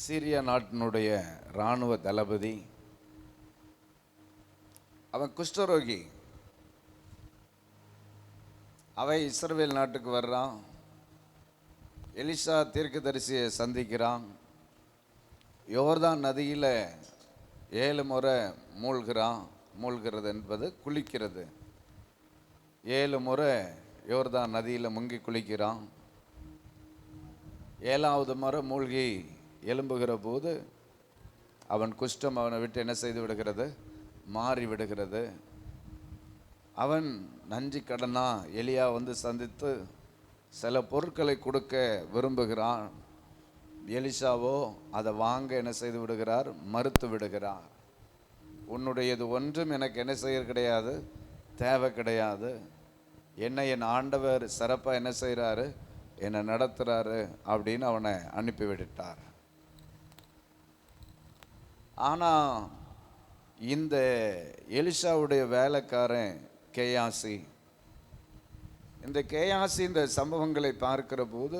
சீரியா நாட்டினுடைய இராணுவ தளபதி. அவன் குஷ்டரோகி. அவன் இஸ்ரவேல் நாட்டுக்கு வர்றான். எலிசா தீர்க்கதரிசியை சந்திக்கிறான். யோர்தான் நதியில் 7 முறை மூழ்கிறான். மூழ்கிறது என்பது குளிக்கிறது. 7 முறை யோர்தான் நதியில் முங்கி குளிக்கிறான். 7வது முறை மூழ்கி எழும்புகிற போது அவன் குஷ்டம் அவனை விட்டு என்ன செய்து விடுகிறது? மாறி விடுகிறது. அவன் நன்றி கடனா எலியா வந்து சந்தித்து சில பொருட்களை கொடுக்க விரும்புகிறான். எலிசாவோ அதை வாங்க என்ன செய்து விடுகிறார்? மறுத்து விடுகிறார். உன்னுடையது ஒன்றும் எனக்கு என்ன செய்ய கிடையாது, தேவை கிடையாது. என்னை என் ஆண்டவர் சிறப்பாக என்ன செய்கிறாரு? என்னை நடத்துகிறாரு அப்படின்னு அவனை அனுப்பி விட்டார். ஆனால் இந்த எலிசாவுடைய வேலைக்காரன் கேயாசி, இந்த கேயாசி இந்த சம்பவங்களை பார்க்கிற போது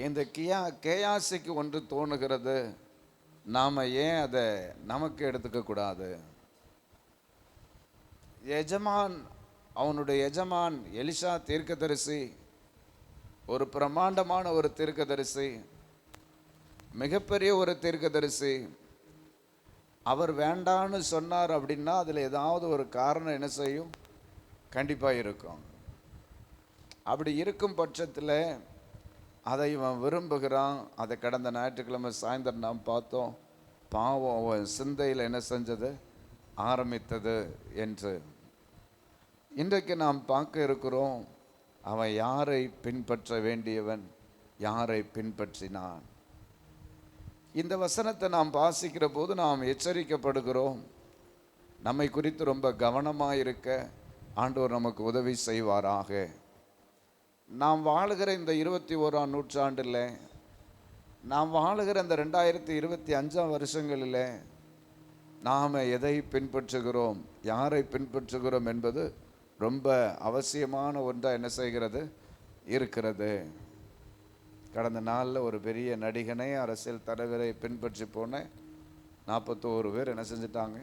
இந்த கேயாசிக்கு ஒன்று தோணுகிறது, நாம் ஏன் அதை நமக்கு எடுத்துக்க கூடாது? அவனுடைய எஜமான் எலிசா தீர்க்கதரிசி, ஒரு பிரமாண்டமான ஒரு தீர்க்கதரிசி, மிகப்பெரிய ஒரு தீர்க்கதரிசி. அவர் வேண்டான்னு சொன்னார் அப்படின்னா அதில் ஏதாவது ஒரு காரணம் என்ன செய்யும்? கண்டிப்பாக இருக்கும். அப்படி இருக்கும் பட்சத்தில் அதை இவன் விரும்புகிறான். அதை கடந்த ஞாயிற்றுக்கிழமை சாயந்தரம் நாம் பார்த்தோம். பாவம் அவன் சிந்தையில் என்ன செஞ்சது? ஆரம்பித்தது என்று. இன்றைக்கு நாம் பார்க்க இருக்கிறோம், அவன் யாரை பின்பற்ற வேண்டியவன், யாரை பின்பற்றினான். இந்த வசனத்தை நாம் வாசிக்கிற போது நாம் எச்சரிக்கப்படுகிறோம். நம்மை குறித்து ரொம்ப கவனமாக இருக்க ஆண்டவர் நமக்கு உதவி செய்வாராக. நாம் வாழுகிற இந்த 21ஆம் நூற்றாண்டில், நாம் வாழுகிற இந்த 2025ஆம் வருஷங்களில் நாம் எதை பின்பற்றுகிறோம், யாரை பின்பற்றுகிறோம் என்பது ரொம்ப அவசியமான ஒன்றாக என்ன செய்கிறது? இருக்கிறது. கடந்த நாளில் ஒரு பெரிய நடிகனை, அரசியல் தலைவரை பின்பற்றி போன 41 பேர் என்ன செஞ்சிட்டாங்க?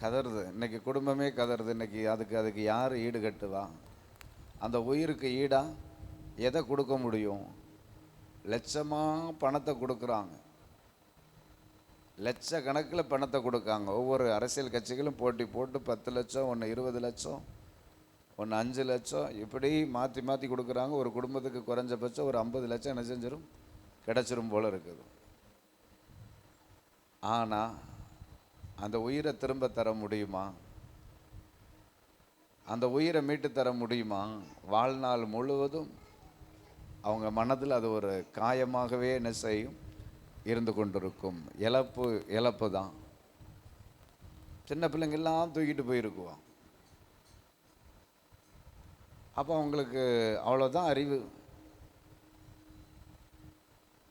கதறுது. இன்னைக்கு குடும்பமே கதறுது. இன்னைக்கு அதுக்கு யார் ஈடு கட்டுவா? அந்த உயிருக்கு ஈடா எதை கொடுக்க முடியும்? லட்சமாக பணத்தை கொடுக்குறாங்க, லட்சக்கணக்கில் பணத்தை கொடுக்காங்க. ஒவ்வொரு அரசியல் கட்சிகளும் போட்டி போட்டு 10 லட்சம், ஒன்று 20 லட்சம், ஒன்று 5 லட்சம், இப்படி மாற்றி மாற்றி கொடுக்குறாங்க. ஒரு குடும்பத்துக்கு குறைஞ்சபட்சம் ஒரு 50 லட்சம் என்ன செஞ்சிடும்? கிடச்சிரும் போல இருக்குது. ஆனால் அந்த உயிரை திரும்ப தர முடியுமா? அந்த உயிரை மீட்டு தர முடியுமா? வாழ்நாள் முழுவதும் அவங்க மனதில் அது ஒரு காயமாகவே என்ன செய்யும்? இருந்து கொண்டிருக்கும். இழப்பு தான். சின்ன பிள்ளைங்கெல்லாம் தூக்கிட்டு போயிருக்குவோம். அப்போ அவங்களுக்கு அவ்வளோதான் அறிவு.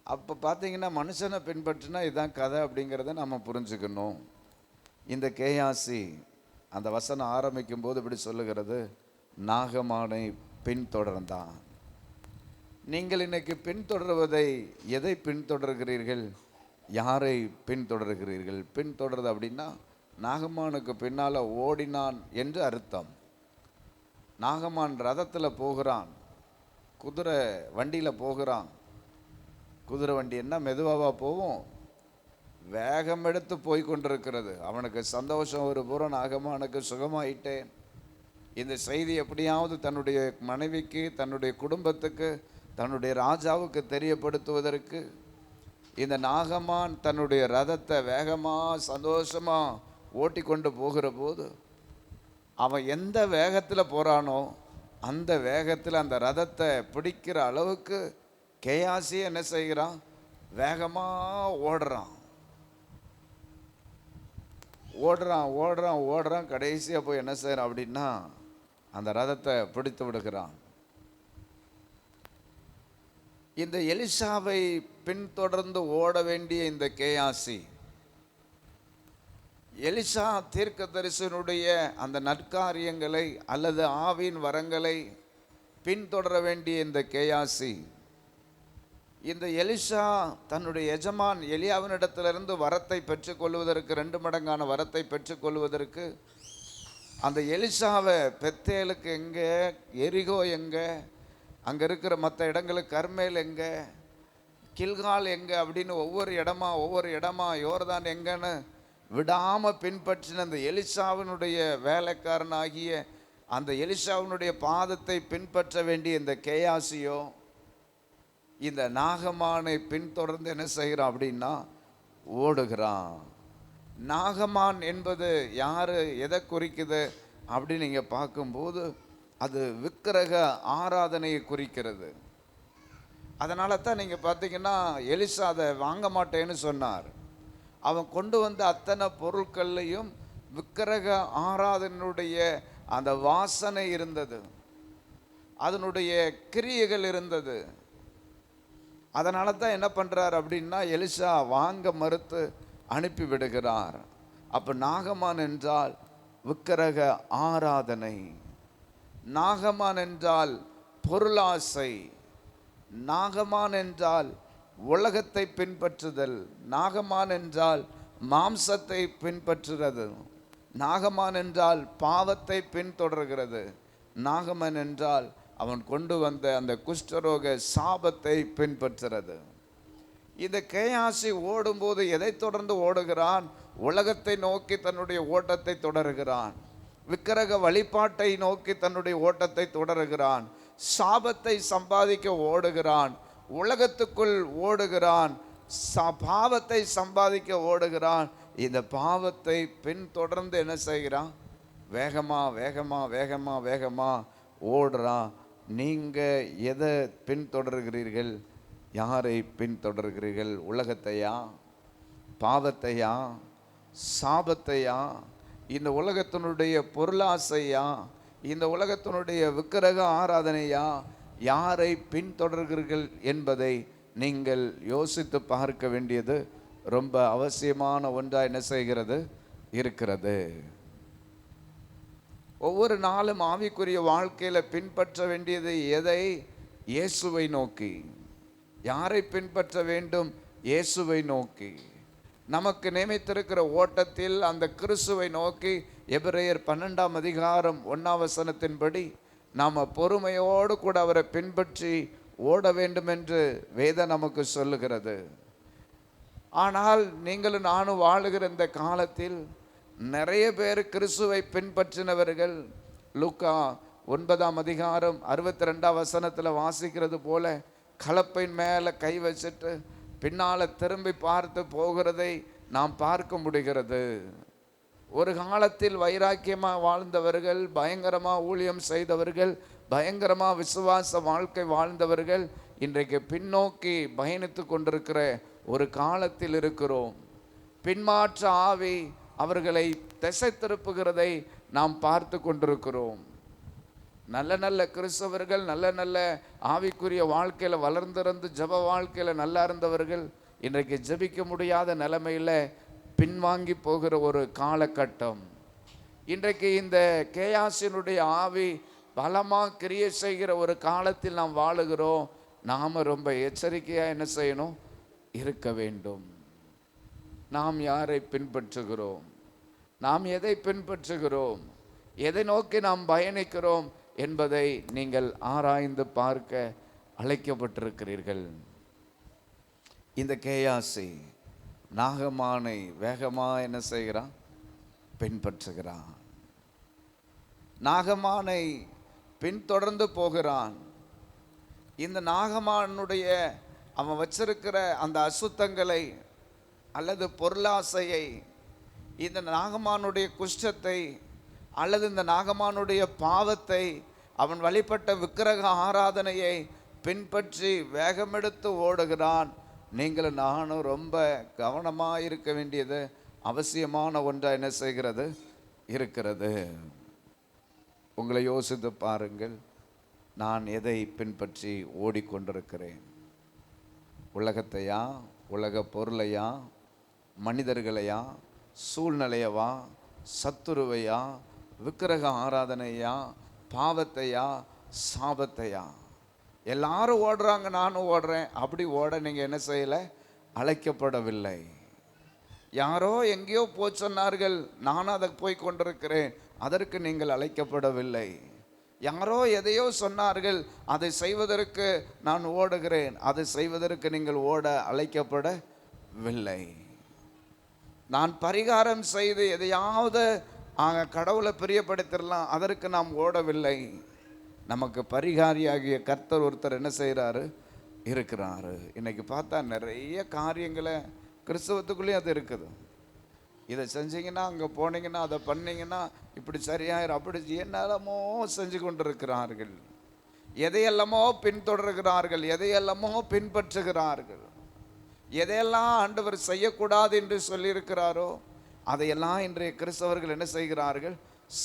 அப்போ பார்த்தீங்கன்னா மனுஷனை பின்பற்றினா இதுதான் கதை அப்படிங்கிறத நம்ம புரிஞ்சுக்கணும். இந்த கேயாசி அந்த வசனம் ஆரம்பிக்கும் போது இப்படி சொல்லுகிறது, நாகமானை பின்தொடர்ந்தான். நீங்கள் இன்னைக்கு பின்தொடர்வதை, எதை பின்தொடர்கிறீர்கள்? யாரை பின்தொடர்கிறீர்கள்? பின்தொடர்றது அப்படின்னா நாகமானுக்கு பின்னால் ஓடினான் என்று அர்த்தம். நாகமான் ரதத்தில் போகிறான், குதிரை வண்டியில் போகிறான். குதிரை வண்டி என்ன மெதுவாக போகும்? வேகம் எடுத்து போய் கொண்டிருக்கிறது. அவனுக்கு சந்தோஷம் ஒரு புறம், நாகமானுக்கு சுகமாயிட்டேன். இந்த செய்தி எப்படியாவது தன்னுடைய மனைவிக்கு, தன்னுடைய குடும்பத்துக்கு, தன்னுடைய ராஜாவுக்கு தெரியப்படுத்துவதற்கு இந்த நாகமான் தன்னுடைய ரதத்தை வேகமாக சந்தோஷமாக ஓட்டி கொண்டு போகிற போது, அவன் எந்த வேகத்தில் போகிறானோ அந்த வேகத்தில் அந்த ரதத்தை பிடிக்கிற அளவுக்கு கேயாசி என்ன செய்கிறான்? வேகமாக ஓடுறான். கடைசியாக போய் என்ன செய்கிறான் அப்படின்னா அந்த ரதத்தை பிடித்து விடுகிறான். இந்த எலிசாவை பின்தொடர்ந்து ஓட வேண்டிய இந்த கேயாசி, எலிசா தீர்க்கதரிசனுடைய அந்த நற்காரியங்களை அல்லது ஆவின் வரங்களை பின்தொடர வேண்டிய இந்த கேயாசி இந்த எலிஷா தன்னுடைய எஜமான் எலியாவினிடத்திலிருந்து வரத்தை பெற்றுக்கொள்வதற்கு 2 மடங்கான வரத்தை பெற்றுக்கொள்வதற்கு அந்த எலிஷாவை பெத்தேலுக்கு எங்கே, எரிகோ எங்கே, அங்கே இருக்கிற மற்ற இடங்களுக்கு கர்மேல் எங்கே, கில்கால் எங்கே அப்படின்னு ஒவ்வொரு இடமா யோர்தான் எங்கன்னு விடாமல் பின்பற்றின அந்த எலிஷாவினுடைய வேலைக்காரனாகிய அந்த எலிஷாவினுடைய பாதத்தை பின்பற்ற வேண்டிய இந்த கேயாசியோ இந்த நாகமானை பின்தொடர்ந்து என்ன செய்கிறான் அப்படின்னா ஓடுகிறான். நாகமான் என்பது யார், எதை குறிக்குது அப்படின்னு நீங்கள் பார்க்கும்போது அது விக்கிரக ஆராதனையை குறிக்கிறது. அதனால தான் நீங்கள் பார்த்தீங்கன்னா எலிசா அதை வாங்க மாட்டேன்னு சொன்னார். அவன் கொண்டு வந்த அத்தனை பொருட்கள்லையும் விக்கிரக ஆராதனையுடைய அந்த வாசனை இருந்தது, அதனுடைய கிரியைகள் இருந்தது. அதனால தான் என்ன பண்ணுறார் அப்படின்னா எலிசா வாங்க மறுத்து அனுப்பி விடுகிறார். அப்போ நாகமான் என்றால் விக்கிரக ஆராதனை, நாகமான் என்றால் பொருளாசை, நாகமான் என்றால் உலகத்தை பின்பற்றுதல், நாகமான் என்றால் மாம்சத்தை பின்பற்றுகிறது, நாகமான் என்றால் பாவத்தை பின்தொடர்கிறது, நாகமான் என்றால் அவன் கொண்டு வந்த அந்த குஷ்டரோக சாபத்தை பின்பற்றுறது. இந்த கேயாசி ஓடும்போது எதை தொடர்ந்து ஓடுகிறான்? உலகத்தை நோக்கி தன்னுடைய ஓட்டத்தை தொடருகிறான், விக்கிரக வழிபாட்டை நோக்கி தன்னுடைய ஓட்டத்தை தொடருகிறான், சாபத்தை சம்பாதிக்க ஓடுகிறான், உலகத்துக்குள் ஓடுகிறான், பாவத்தை சம்பாதிக்க ஓடுகிறான். இந்த பாவத்தை பின்தொடர்ந்து என்ன செய்கிறான்? வேகமா வேகமா வேகமா வேகமா ஓடுறான். நீங்கள் எதை பின்தொடர்கிறீர்கள்? யாரை பின்தொடர்கிறீர்கள்? உலகத்தையா, பாவத்தையா, சாபத்தையா, இந்த உலகத்தினுடைய பொருளாசையா, இந்த உலகத்தினுடைய விக்கிரக ஆராதனையா? யாரை பின்தொடர்கிறீர்கள் என்பதை நீங்கள் யோசித்து பார்க்க வேண்டியது ரொம்ப அவசியமான ஒன்றாக என்ன செய்கிறது இருக்கிறது. ஒவ்வொரு நாளும் ஆவிக்குரிய வாழ்க்கையில் பின்பற்ற வேண்டியது எதை? இயேசுவை நோக்கி. யாரை பின்பற்ற வேண்டும்? இயேசுவை நோக்கி. நமக்கு நியமித்திருக்கிற ஓட்டத்தில் அந்த கிறிஸ்துவை நோக்கி எபிரேயர் 12ஆம் அதிகாரம் 1ஆம் வசனத்தின்படி நாம் பொறுமையோடு கூட அவரை பின்பற்றி ஓட வேண்டும் என்று வேதம் நமக்கு சொல்லுகிறது. ஆனால் நீங்களும் நானும் வாழுகிற இந்த காலத்தில் நிறைய பேர் கிறிஸ்துவை பின்பற்றினவர்கள். லூக்கா 9ஆம் அதிகாரம் 62ஆம் வசனத்தில் வாசிக்கிறது போல கலப்பையின் மேலே கை வச்சுட்டு பின்னால் திரும்பி பார்த்து போகிறதை நாம் பார்க்க முடிகிறது. ஒரு காலத்தில் வைராக்கியமாக வாழ்ந்தவர்கள், பயங்கரமாக ஊழியம் செய்தவர்கள், பயங்கரமாக விசுவாச வாழ்க்கை வாழ்ந்தவர்கள் இன்றைக்கு பின்னோக்கி பயணித்து கொண்டிருக்கிற ஒரு காலத்தில் இருக்கிறோம். பின்மாற்ற ஆவி அவர்களை திசை திருப்புகிறதை நாம் பார்த்து கொண்டிருக்கிறோம். நல்ல நல்ல கிறிஸ்தவர்கள், நல்ல நல்ல ஆவிக்குரிய வாழ்க்கையில் வளர்ந்திருந்து ஜப வாழ்க்கையில் நல்லா இருந்தவர்கள் இன்றைக்கு ஜபிக்க முடியாத நிலைமையில் பின்வாங்கி போகிற ஒரு காலகட்டம். இன்றைக்கு இந்த கேயாசினுடைய ஆவி பலமாக கிரியை செய்கிற ஒரு காலத்தில் நாம் வாழுகிறோம். நாம் ரொம்ப எச்சரிக்கையாக என்ன செய்யணும்? இருக்க வேண்டும். நாம் யாரை பின்பற்றுகிறோம்? நாம் எதை பின்பற்றுகிறோம்? எதை நோக்கி நாம் பயணிக்கிறோம் என்பதை நீங்கள் ஆராய்ந்து பார்க்க அழைக்கப்பட்டிருக்கிறீர்கள். இந்த கேயாசி நாகமானை வேகமாக என்ன செய்கிறான்? பின்பற்றுகிறான். நாகமானை பின்தொடர்ந்து போகிறான். இந்த நாகமானுடைய அவன் வச்சிருக்கிற அந்த அசுத்தங்களை அல்லது பொருளாசையை, இந்த நாகமானுடைய குஷ்டத்தை அல்லது இந்த நாகமானுடைய பாவத்தை, அவன் வழிபட்ட விக்கிரக ஆராதனையை பின்பற்றி வேகமெடுத்து ஓடுகிறான். நீங்கள் நானும் ரொம்ப கவனமாக இருக்க வேண்டியது அவசியமான ஒன்றாக என்ன செய்கிறது இருக்கிறது. உங்களை யோசித்து பாருங்கள். நான் எதை பின்பற்றி ஓடிக்கொண்டிருக்கிறேன்? உலகத்தையா, உலக பொருளையா, மனிதர்களையா, சூழ்நிலையவா, சத்துருவையா, விக்கிரக ஆராதனையா, பாவத்தையா, சாபத்தையா? எல்லாரும் ஓடுறாங்க, நானும் ஓடுறேன், அப்படி ஓட நீங்கள் என்ன செய்யலை? அழைக்கப்படவில்லை. யாரோ எங்கேயோ சொன்னார்கள், நானும் அதை போய் கொண்டிருக்கிறேன், அதற்கு நீங்கள் அழைக்கப்படவில்லை. யாரோ எதையோ சொன்னார்கள், அதை செய்வதற்கு நான் ஓடுகிறேன், அதை செய்வதற்கு நீங்கள் ஓட அழைக்கப்படவில்லை. நான் பரிகாரம் செய்து எதையாவது கடவுளை பிரியப்படுத்திடலாம், அதற்கு நாம் ஓடவில்லை. நமக்கு பரிகாரியாகிய கர்த்தர் ஒருத்தர் என்ன செய்கிறாரு? இருக்கிறாரு. இன்னைக்கு பார்த்தா நிறைய காரியங்களை கிறிஸ்தவத்துக்குள்ளேயும் அது இருக்குது. இதை செஞ்சீங்கன்னா, அங்கே போனீங்கன்னா, அதை பண்ணீங்கன்னா இப்படி சரியாயிரும், அப்படி என்னெல்லாமோ செஞ்சு கொண்டிருக்கிறார்கள். எதையெல்லாமோ பின்தொடர்கிறார்கள், எதையெல்லாமோ பின்பற்றுகிறார்கள். எதையெல்லாம் ஆண்டவர் செய்யக்கூடாது என்று சொல்லியிருக்கிறாரோ அதையெல்லாம் இன்றைய கிறிஸ்தவர்கள் என்ன செய்கிறார்கள்?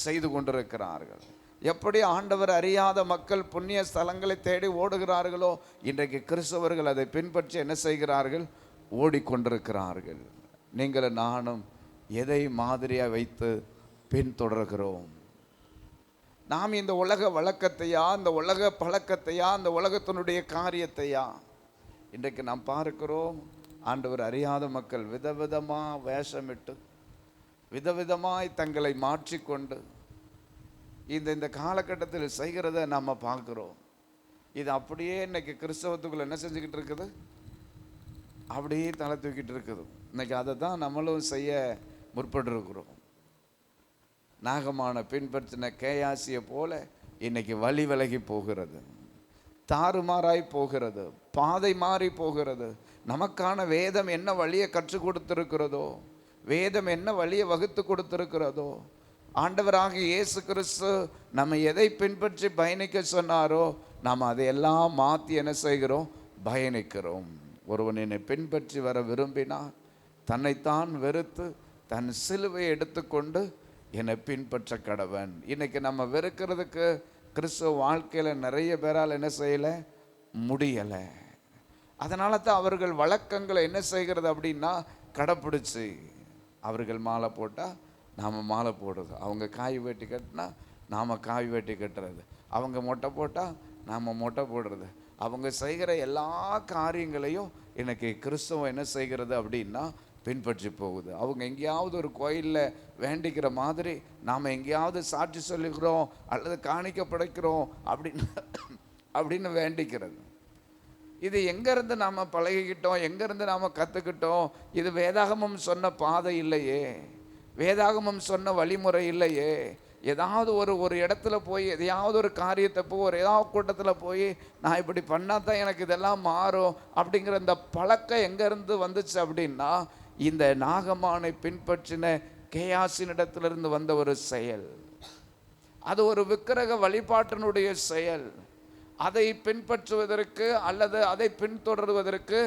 செய்து கொண்டிருக்கிறார்கள். எப்படி ஆண்டவர் அறியாத மக்கள் புண்ணிய ஸ்தலங்களை தேடி ஓடுகிறார்களோ, இன்றைக்கு கிறிஸ்தவர்கள் அதை பின்பற்றி என்ன செய்கிறார்கள்? ஓடிக்கொண்டிருக்கிறார்கள். நீங்களும் நானும் எதை மாதிரியாக வைத்து பின்தொடர்கிறோம்? நாம் இந்த உலக வழக்கத்தையா, இந்த உலக பழக்கத்தையா, இந்த உலகத்தினுடைய காரியத்தையா? இன்றைக்கு நாம் பார்க்கிறோம், ஆண்டவர் அறியாத மக்கள் விதவிதமாக வேஷமிட்டு விதவிதமாய் தங்களை மாற்றிக்கொண்டு இந்த காலகட்டத்தில் செய்கிறத நம்ம பார்க்குறோம். இது அப்படியே இன்னைக்கு கிறிஸ்தவத்துக்குள்ள என்ன செஞ்சுக்கிட்டு இருக்குது? அப்படியே தலை தூக்கிட்டு இருக்குது. இன்னைக்கு அதை தான் நம்மளும் செய்ய முற்பட்டிருக்கிறோம். நாகமான பின்பற்றின கேயாசியை போல இன்னைக்கு வழி விலகி போகிறது, தாறுமாறாய் போகிறது, பாதை மாறி போகிறது. நமக்கான வேதம் என்ன வழியை கற்றுக் கொடுத்திருக்கிறதோ, வேதம் என்ன வழியை வகுத்து கொடுத்திருக்கிறதோ, ஆண்டவராகிய இயேசு கிறிஸ்து நம்ம எதை பின்பற்றி பயணிக்க சொன்னாரோ நாம் அதையெல்லாம் மாற்றி என்ன செய்கிறோம்? பயணிக்கிறோம். ஒருவன் என்னை பின்பற்றி வர விரும்பினார், தன்னைத்தான் வெறுத்து தன் சிலுவையை எடுத்துக்கொண்டு என்னை பின்பற்ற கடவன். இன்னைக்கு நம்ம வெறுக்கிறதுக்கு கிறிஸ்துவ வாழ்க்கையில் நிறைய பேரால் என்ன செய்யலை? முடியலை. அதனால தான் அவர்கள் வழக்கங்களை என்ன செய்கிறது அப்படின்னா கடைப்பிடிச்சி, அவர்கள் மாலை போட்டால் நாம் மாலை போடுறது, அவங்க காய் வெட்டி கட்டினா நாம் காய் வெட்டி கட்டுறது, அவங்க மொட்டை போட்டால் நாம் மொட்டை போடுறது, அவங்க செய்கிற எல்லா காரியங்களையும் எனக்கு கிறிஸ்தவம் என்ன செய்கிறது அப்படின்னா பின்பற்றி போகுது. அவங்க எங்கேயாவது ஒரு கோயிலில் வேண்டிக்கிற மாதிரி நாம் எங்கேயாவது சாட்சி சொல்லிக்கிறோம் அல்லது காணிக்க படைக்கிறோம் அப்படின்னு வேண்டிக்கிறது. இது எங்கேருந்து நாம் பழகிக்கிட்டோம், எங்கேருந்து நாம் கற்றுக்கிட்டோம்? இது வேதாகமம் சொன்ன பாதை இல்லையே, வேதாகமம் சொன்ன வழிமுறை இல்லையே. ஏதாவது ஒரு இடத்துல போய் எதையாவது ஒரு காரியத்தை போய் ஏதாவது கூட்டத்தில் போய் நான் இப்படி பண்ணால் தான் எனக்கு இதெல்லாம் மாறும் அப்படிங்கிற இந்த பழக்கம் எங்கேருந்து வந்துச்சு அப்படின்னா இந்த நாகமானை பின்பற்றின கேயாசினிடத்திலிருந்து வந்த ஒரு செயல். அது ஒரு விக்கிரக வழிபாட்டினுடைய செயல். அதை பின்பற்றுவதற்கு அல்லது அதை பின்தொடர்வதற்கு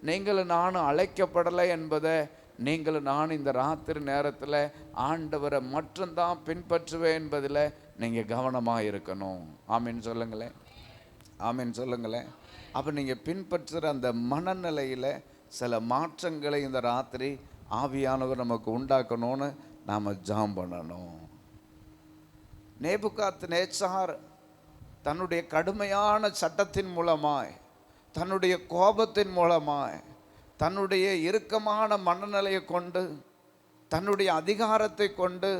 நீங்களும் நானும் அழைக்கப்படலை என்பதை நீங்களும் நானும் இந்த ராத்திரி நேரத்தில் ஆண்டவரை மட்டும்தான் பின்பற்றுவேன் என்பதில் நீங்கள் கவனமாக இருக்கணும். ஆமீன் சொல்லுங்களேன், ஆமீன் சொல்லுங்களேன். அப்போ நீங்கள் பின்பற்றுகிற அந்த மனநிலையில் சில மாற்றங்களை இந்த ராத்திரி ஆவியானவர் நமக்கு உண்டாக்கணும்னு நாம் ஜெபம் பண்ணணும். நேபுகாத்நேச்சார் தன்னுடைய கடுமையான சட்டத்தின் மூலமாய், தன்னுடைய கோபத்தின் மூலமாய், தன்னுடைய இறுக்கமான மனநிலையை கொண்டு, தன்னுடைய அதிகாரத்தை கொண்டு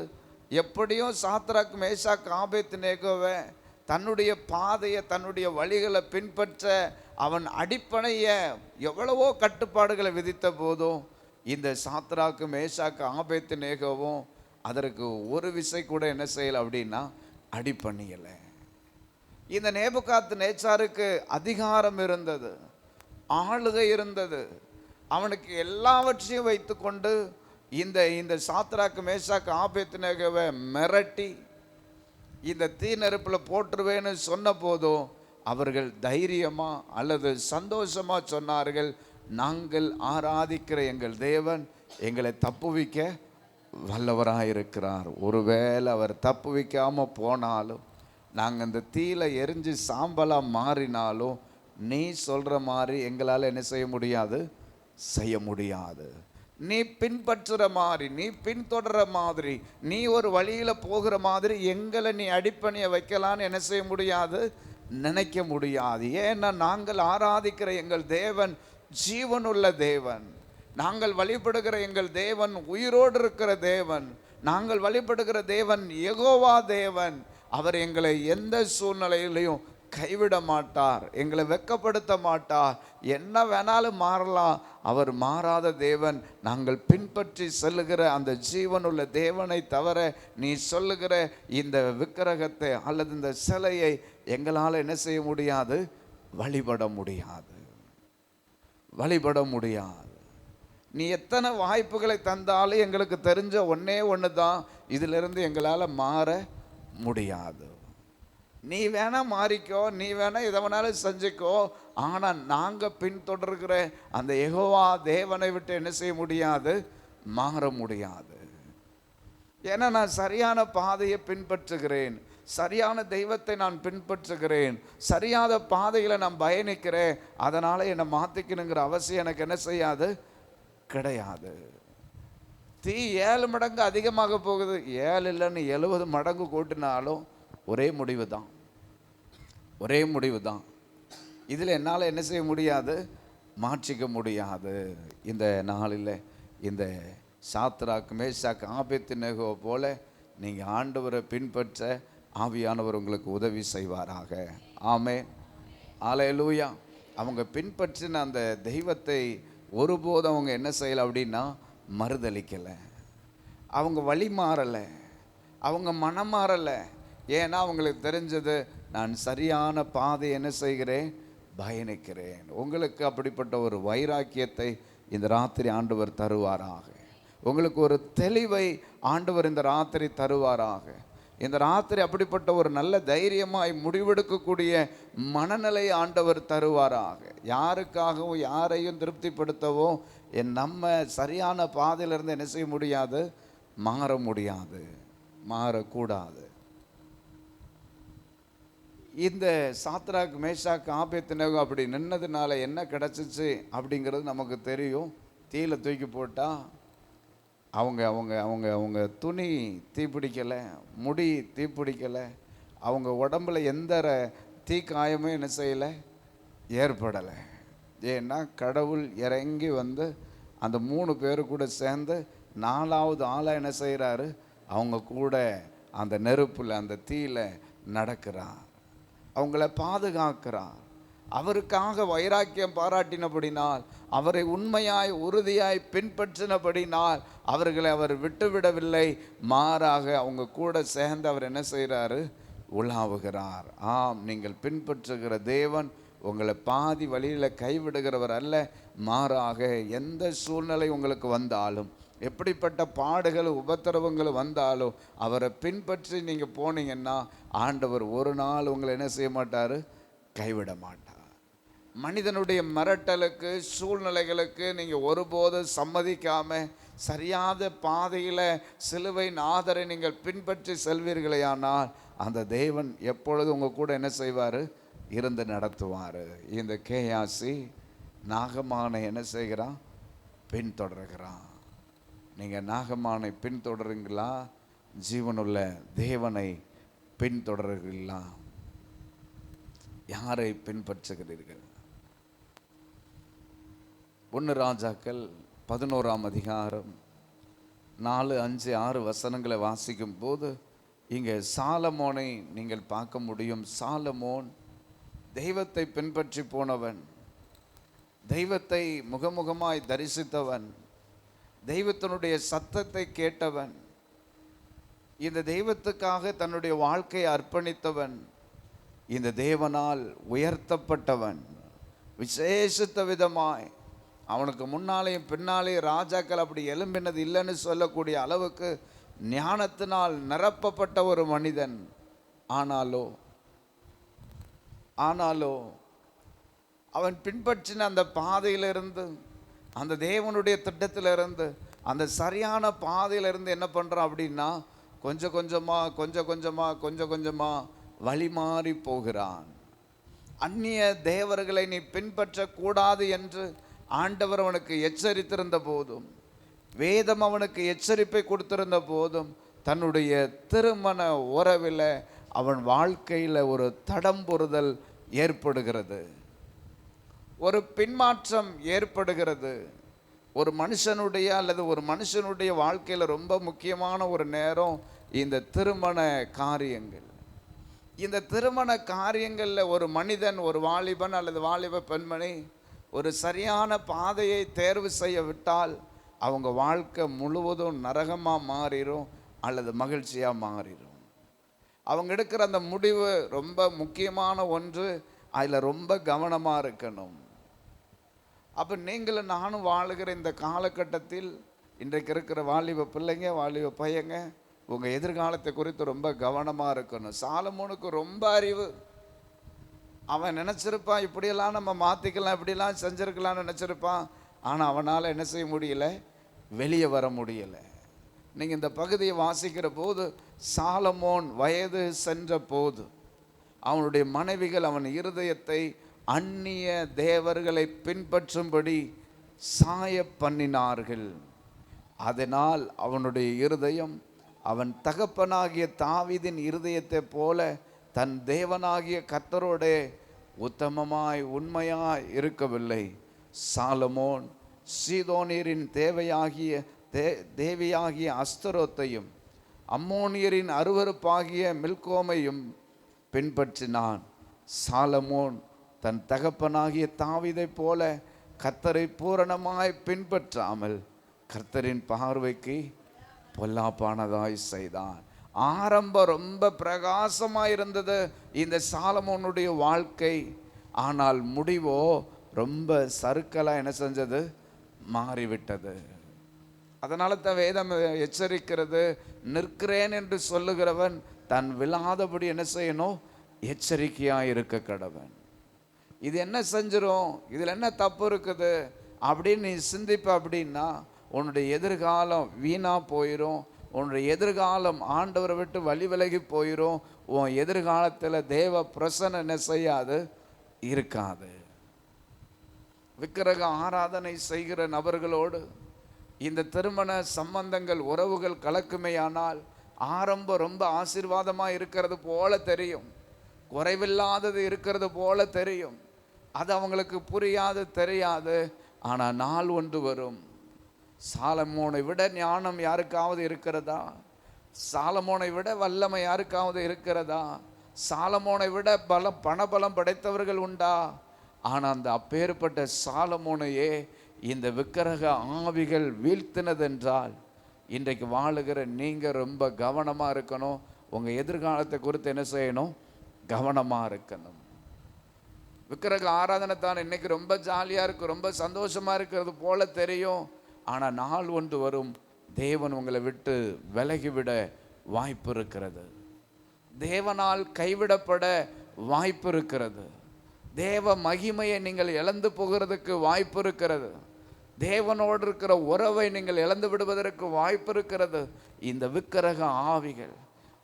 எப்படியோ சாத்ராக் மேஷாக் ஆபேத்நேகோவை தன்னுடைய பாதையை தன்னுடைய வழிகளை பின்பற்ற அவன் அடிப்படைய எவ்வளவோ கட்டுப்பாடுகளை விதித்த போதும் இந்த சாத்ராக்கு மேஷாக்கு ஆபேத்நேகோவும் அதற்கு ஒரு விசை கூட என்ன செய்யலை அப்படின்னா அடிப்பணியலை. இந்த நேபுகாத்நேச்சாருக்கு அதிகாரம் இருந்தது, ஆளுகை இருந்தது. அவனுக்கு எல்லாவற்றையும் வைத்து கொண்டு இந்த சாத்ராக்கு மேஷாக்கு ஆபேத்நேகோவை மிரட்டி இந்த தீ நெருப்பில் போட்டுருவேன்னு சொன்ன போதும் அவர்கள் தைரியமா அல்லது சந்தோஷமா சொன்னார்கள், நாங்கள் ஆராதிக்கிற எங்கள் தேவன் எங்களை தப்புவிக்க வல்லவராயிருக்கிறார். ஒருவேளை அவர் தப்புவிக்காமல் போனாலும், நாங்கள் இந்த தீயில எரிஞ்சு சாம்பலாக மாறினாலும் நீ சொல்கிற மாதிரி எங்களால் என்ன செய்ய முடியாது? செய்ய முடியாது. நீ பின்பற்றுற மாதிரி, நீ பின்தொடர மாதிரி, நீ ஒரு வழியில் போகிற மாதிரி எங்களை நீ அடிப்பணியை வைக்கலான்னு என்ன செய்ய முடியாது? நினைக்க முடியாது. ஏன்னா நாங்கள் ஆராதிக்கிற எங்கள் தேவன் ஜீவனுள்ள தேவன். நாங்கள் வழிபடுகிற எங்கள் தேவன் உயிரோடு இருக்கிற தேவன். நாங்கள் வழிபடுகிற தேவன் யெகோவா தேவன். அவர் எங்களை எந்த சூழ்நிலையிலையும் கைவிட மாட்டார், எங்களை வெட்கப்படுத்த மாட்டார். என்ன வேணாலும் மாறலாம், அவர் மாறாத தேவன். நாங்கள் பின்பற்றி செல்லுகிற அந்த ஜீவனுள்ள தேவனை தவிர நீ சொல்லுகிற இந்த விக்கிரகத்தை அல்லது இந்த சிலையை எங்களால் என்ன செய்ய முடியாது? வழிபட முடியாது, வழிபட முடியாது. நீ எத்தனை வாய்ப்புகளை தந்தாலும் எங்களுக்கு தெரிஞ்ச ஒன்னே ஒன்று தான், இதிலிருந்து எங்களால் மாற முடியாது. நீ வேணா மாறிக்கோ, நீ வேணா எதை வேணாலும் செஞ்சுக்கோ, ஆனால் நாங்கள் பின்தொடர்கிற அந்த யெகோவா தேவனை விட்டு என்ன செய்ய முடியாது? மாற முடியாது. ஏன்னா நான் சரியான பாதையை பின்பற்றுகிறேன், சரியான தெய்வத்தை நான் பின்பற்றுகிறேன், சரியான பாதையில் நான் பயணிக்கிறேன். அதனால் என்னை மாற்றிக்கணுங்கிற அவசியம் எனக்கு என்ன செய்யாது? கிடையாது. தீ 7 மடங்கு அதிகமாக போகுது, 7 இல்லைன்னு 70 மடங்கு கூட்டினாலும் ஒரே முடிவு தான், ஒரே முடிவு தான். இதில் என்னால் என்ன செய்ய முடியாது? மாற்றிக்க முடியாது. இந்த நாளில் இந்த சாத்ராக் மேஷாக் ஆபேத்நேகோ போல நீங்கள் ஆண்டவரை பின்பற்ற ஆவியானவர் உங்களுக்கு உதவி செய்வாராக. ஆமென், அல்லேலூயா. அவங்க பின்பற்றின அந்த தெய்வத்தை ஒருபோதும் அவங்க என்ன செய்யலை அப்படின்னா மறுதளிக்கலை. அவங்க வழி மாறலை, அவங்க மனம் மாறலை. ஏன்னா அவங்களுக்கு தெரிஞ்சது, நான் சரியான பாதை என்ன செய்கிறேன்? பயணிக்கிறேன். உங்களுக்கு அப்படிப்பட்ட ஒரு வைராக்கியத்தை இந்த ராத்திரி ஆண்டவர் தருவாராக. உங்களுக்கு ஒரு தெளிவை ஆண்டவர் இந்த ராத்திரி தருவாராக. இந்த ராத்திரி அப்படிப்பட்ட ஒரு நல்ல தைரியமாய் முடிவெடுக்கக்கூடிய மனநிலை ஆண்டவர் தருவாராக. யாருக்காகவும் யாரையும் திருப்திப்படுத்தவோ நம்ம சரியான பாதையிலிருந்து என்ன செய்ய முடியாது? மாற முடியாது, மாறக்கூடாது. இந்த சாத்ராக் மேஷாக் ஆபேத்நேகோ அப்படி நின்னதுனால என்ன கிடச்சிச்சு அப்படிங்கிறது நமக்கு தெரியும். தீயில தூக்கி போட்டால் அவங்க அவங்க அவங்க அவங்க துணி தீப்பிடிக்கலை, முடி தீப்பிடிக்கலை, அவங்க உடம்புல எந்த தீக்காயமும் என்ன செய்யலை? ஏற்படலை. ஏன்னா கடவுள் இறங்கி வந்து அந்த 3 பேரு கூட சேர்ந்து 4வது ஆளாக என்ன செய்கிறாரு? அவங்க கூட அந்த நெருப்பில் அந்த தீயில நடக்கிறார், அவங்கள பாதுகாக்கிறார். அவருக்காக வைராக்கியம் பாராட்டினபடினால், அவரை உண்மையாய் உறுதியாய் பின்பற்றினபடினால் அவர்களை அவர் விட்டுவிடவில்லை. மாறாக அவங்க கூட சேர்ந்து அவர் என்ன செய்கிறாரு? உலாவுகிறார். ஆம், நீங்கள் பின்பற்றுகிற தேவன் உங்களை பாதி வழியில் கைவிடுகிறவர் அல்ல. மாறாக எந்த சூழ்நிலை உங்களுக்கு வந்தாலும், எப்படிப்பட்ட பாடுகள் உபத்திரவங்கள் வந்தாலும் அவரை பின்பற்றி நீங்கள் போனீங்கன்னா ஆண்டவர் ஒரு நாள் உங்களை என்ன செய்ய மாட்டார்? கைவிட மாட்டார். மனிதனுடைய மிரட்டலுக்கு, சூழ்நிலைகளுக்கு நீங்கள் ஒருபோதும் சம்மதிக்காமல் சரியாத பாதையில் சிலுவையின் ஆதரை நீங்கள் பின்பற்றி செல்வீர்களேயானால் அந்த தேவன் எப்பொழுது உங்கள் கூட என்ன செய்வார்? இருந்து நடத்துவார். இந்த கேயாசி நாகமானை என்ன செய்கிறான்? பின்தொடர்கிறான். நீங்கள் நாகமானை பின்தொடருங்களா? ஜீவனுள்ள தேவனை பின்தொடருங்களா? யாரை பின்பற்றுகிறீர்கள்? 1 ராஜாக்கள் 11ஆம் அதிகாரம் 4, 5, 6 வசனங்களை வாசிக்கும் போது இங்கே சாலமோனை நீங்கள் பார்க்க முடியும். சாலமோன் தெய்வத்தை பின்பற்றி போனவன், தெய்வத்தை முகமுகமாய் தரிசித்தவன், தெய்வத்தினுடைய சத்தத்தை கேட்டவன், இந்த தெய்வத்துக்காக தன்னுடைய வாழ்க்கையை அர்ப்பணித்தவன், இந்த தேவனால் உயர்த்தப்பட்டவன். விசேஷித்த விதமாய் அவனுக்கு முன்னாலேயும் பின்னாலேயும் ராஜாக்கள் அப்படி எழும்பினது இல்லைன்னு சொல்லக்கூடிய அளவுக்கு ஞானத்தினால் நிரப்பப்பட்ட ஒரு மனிதன். ஆனாலோ அவன் பின்பற்றின அந்த பாதையிலிருந்து, அந்த தேவனுடைய திட்டத்திலிருந்து, அந்த சரியான பாதையிலிருந்து என்ன பண்ணுறான் அப்படின்னா கொஞ்சம் கொஞ்சமாக வழி மாறி போகிறான். அந்நிய தேவர்களை நீ பின்பற்றக்கூடாது என்று ஆண்டவர் அவனுக்கு எச்சரித்திருந்த போதும், வேதம் அவனுக்கு எச்சரிப்பை கொடுத்திருந்த போதும், தன்னுடைய திருமண உறவில் அவன் வாழ்க்கையில் ஒரு தடம்புறுதல் ஏற்படுகிறது, ஒரு பின்மாற்றம் ஏற்படுகிறது. ஒரு மனுஷனுடைய அல்லது ஒரு மனுஷனுடைய வாழ்க்கையில் ரொம்ப முக்கியமான ஒரு நேரம் இந்த திருமண காரியங்கள். இந்த திருமண காரியங்களில் ஒரு மனிதன், ஒரு வாலிபன் அல்லது வாலிப பெண்மணி ஒரு சரியான பாதையை தேர்வு செய்ய விட்டால் அவங்க வாழ்க்கை முழுவதும் நரகமாக மாறிடும் அல்லது மகிழ்ச்சியாக மாறிடும். அவங்க எடுக்கிற அந்த முடிவு ரொம்ப முக்கியமான ஒன்று, அதில் ரொம்ப கவனமாக இருக்கணும். அப்போ நீங்களும் நானும் வாழுகிற இந்த காலகட்டத்தில் இன்றைக்கு இருக்கிற வாலிப பிள்ளைங்க, வாலிப பையங்க, உங்கள் எதிர்காலத்தை குறித்து ரொம்ப கவனமாக இருக்கணும். சாலமோனுக்கு ரொம்ப அறிவு. அவன் நினச்சிருப்பான் இப்படியெல்லாம் நம்ம மாற்றிக்கலாம், இப்படிலாம் செஞ்சுருக்கலாம்னு நினச்சிருப்பான். ஆனால் அவனால் என்ன செய்ய முடியலை, வெளியே வர முடியலை. நீங்கள் இந்த பகுதியை வாசிக்கிற போது, சாலமோன் வயது சென்ற போது அவனுடைய மனைவிகள் அவன் இருதயத்தை அந்நிய தேவர்களை பின்பற்றும்படி சாய பண்ணினார்கள். அதனால் அவனுடைய இருதயம் அவன் தகப்பனாகிய தாவீதின் இருதயத்தை போல தன் தேவனாகிய கர்த்தரோடே உத்தமமாய் உண்மையாய் இருக்கவில்லை. சாலமோன் சீதோனியரின் தேவியாகிய அஸ்தரோத்தையும் அம்மோனியரின் அருவருப்பாகிய மில்கோமையும் பின்பற்றினான். சாலமோன் தன் தகப்பனாகிய தாவீதை போல கர்த்தரை பூரணமாய் பின்பற்றாமல் கர்த்தரின் பார்வைக்கு பொல்லாப்பானதாய் செய்தான். ஆரம்பம் ரொம்ப பிரகாசமாக இருந்தது இந்த சாலமோனுடைய வாழ்க்கை. ஆனால் முடிவோ ரொம்ப சறுக்கலாக என்ன செஞ்சது, மாறிவிட்டது. அதனால தான் வேதம் எச்சரிக்கிறது, நிற்கிறேன் என்று சொல்லுகிறவன் தன் விழாதபடி என்ன செய்யணும், எச்சரிக்கையாக இருக்க கடவன். இது என்ன செஞ்சிரும், இதில் என்ன தப்பு இருக்குது அப்படின்னு நீ சிந்திப்ப அப்படின்னா உன்னுடைய எதிர்காலம் வீணாக போயிடும். உன்னுடைய எதிர்காலம் ஆண்டவரை விட்டு வழி விலகி போயிடும். உன் எதிர்காலத்தில் தேவ பிரசன்னம் என்ன செய்யாது, இருக்காது. விக்கிரக ஆராதனை செய்கிற நபர்களோடு இந்த திருமண சம்பந்தங்கள், உறவுகள் கலக்குமையானால் ஆரம்பம் ரொம்ப ஆசீர்வாதமாக இருக்கிறது போல தெரியும், குறைவில்லாதது இருக்கிறது போல தெரியும். அது அவங்களுக்கு புரியாது, தெரியாது. ஆனால் நாள் ஒன்று வரும், சாலமோனை விட ஞானம் யாருக்காவது இருக்கிறதா, சாலமோனை விட வல்லமை யாருக்காவது இருக்கிறதா, சாலமோனை விட பணபலம் படைத்தவர்கள் உண்டா? ஆனால் அந்த அப்பேற்பட்ட சாலமோனையே இந்த விக்கிரக ஆவிகள் வீழ்த்தினதென்றால் இன்றைக்கு வாழுகிற நீங்கள் ரொம்ப கவனமாக இருக்கணும். உங்கள் எதிர்காலத்தை குறித்து என்ன செய்யணும், கவனமாக இருக்கணும். விக்கிரக ஆராதனை தான் இன்னைக்கு ரொம்ப ஜாலியாக இருக்குது, ரொம்ப சந்தோஷமாக இருக்கிறது போல தெரியும். ஆனால் நாள் ஒன்று வரும், தேவன் உங்களை விட்டு விலகிவிட வாய்ப்பு இருக்கிறது. தேவனால் கைவிடப்பட வாய்ப்பு இருக்கிறது. தேவ மகிமையை நீங்கள் இழந்து போகிறதுக்கு வாய்ப்பு இருக்கிறது. தேவனோடு இருக்கிற உறவை நீங்கள் இழந்து விடுவதற்கு வாய்ப்பு இருக்கிறது. இந்த விக்கிரக ஆவிகள்,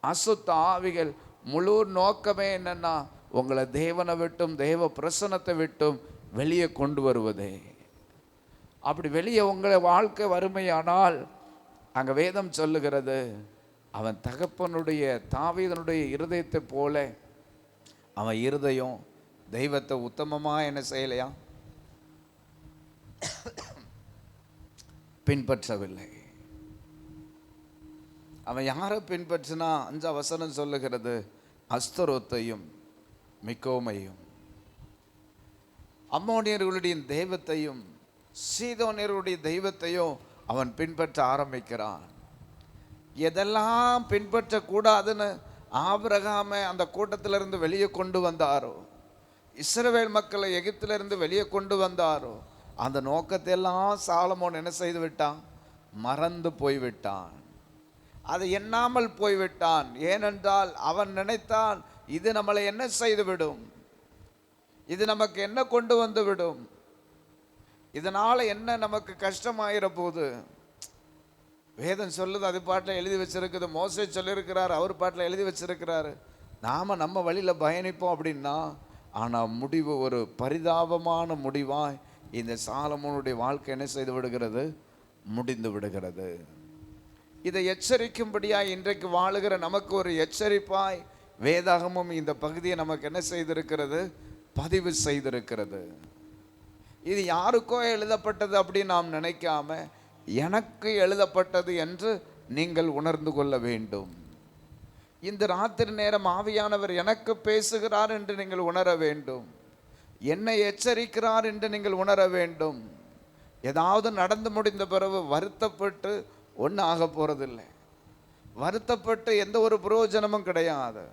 அசுத்த ஆவிகள் முழு நோக்கமே என்னன்னா, உங்களை தேவனை விட்டும் தேவ பிரசன்னத்தை விட்டும் வெளியே கொண்டு வருவதே. அப்படி வெளியே உங்களை வாழ்க்கை வறுமையானால் அங்கே வேதம் சொல்லுகிறது, அவன் தகப்பனுடைய தாவீதனுடைய இருதயத்தை போல அவன் இருதயம் தெய்வத்தை உத்தமமாக என்ன செய்யலையா, பின்பற்றவில்லை. அவன் யாரை பின்பற்றினா, 5 வசனம் சொல்லுகிறது, அஸ்தரோத்தையும் மிக்கோமையும் அம்மோனியர்களுடைய தெய்வத்தையும் சீதோனியர்களுடைய தெய்வத்தையும் அவன் பின்பற்ற ஆரம்பிக்கிறான். எதெல்லாம் பின்பற்றக்கூடாதுன்னு ஆபிரகாமை அந்த கூட்டத்திலிருந்து வெளியே கொண்டு வந்தாரோ, இஸ்ரவேல் மக்களை எகிப்திலிருந்து வெளியே கொண்டு வந்தாரோ, அந்த நோக்கத்தை எல்லாம் சாலமோன் என்ன செய்து விட்டான், மறந்து போய்விட்டான். அதை எண்ணாமல் போய்விட்டான். ஏனென்றால் அவன் நினைத்தான், இது நம்மளை என்ன செய்து விடும், இது நமக்கு என்ன கொண்டு வந்து விடும், இதனால என்ன நமக்கு கஷ்டமாயிர போது. வேதம் சொல்லுது, அது பாட்டில் எழுதி வச்சிருக்குது. மோசே சொல்லியிருக்கிறார், அவர் பாட்டில் எழுதி வச்சிருக்கிறாரு. நம்ம வழியில் பயணிப்போம் அப்படின்னா, ஆனால் முடிவு ஒரு பரிதாபமான முடிவாய் இந்த சாலமோனுடைய வாழ்க்கை என்ன செய்து விடுகிறது, முடிந்து விடுகிறது. இதை எச்சரிக்கும்படியாய் இன்றைக்கு வாழுகிற நமக்கு ஒரு எச்சரிப்பாய் வேதாகமும் இந்த பகுதியை நமக்கு என்ன செய்திருக்கிறது? பதிவு செய்திருக்கிறது. இது யாருக்கோ எழுதப்பட்டது அப்படின்னு நாம் நினைக்காம, எனக்கு எழுதப்பட்டது என்று நீங்கள் உணர்ந்து கொள்ள வேண்டும். இந்த ராத்திரி நேரம் ஆவியானவர் எனக்கு பேசுகிறார் என்று நீங்கள் உணர வேண்டும். என்னை எச்சரிக்கிறார் என்று நீங்கள் உணர வேண்டும். ஏதாவது நடந்து முடிந்த பிறகு வருத்தப்பட்டு ஒன்றும் ஆக போறதில்லை. வருத்தப்பட்டு எந்த ஒரு பிரயோஜனமும் கிடையாது.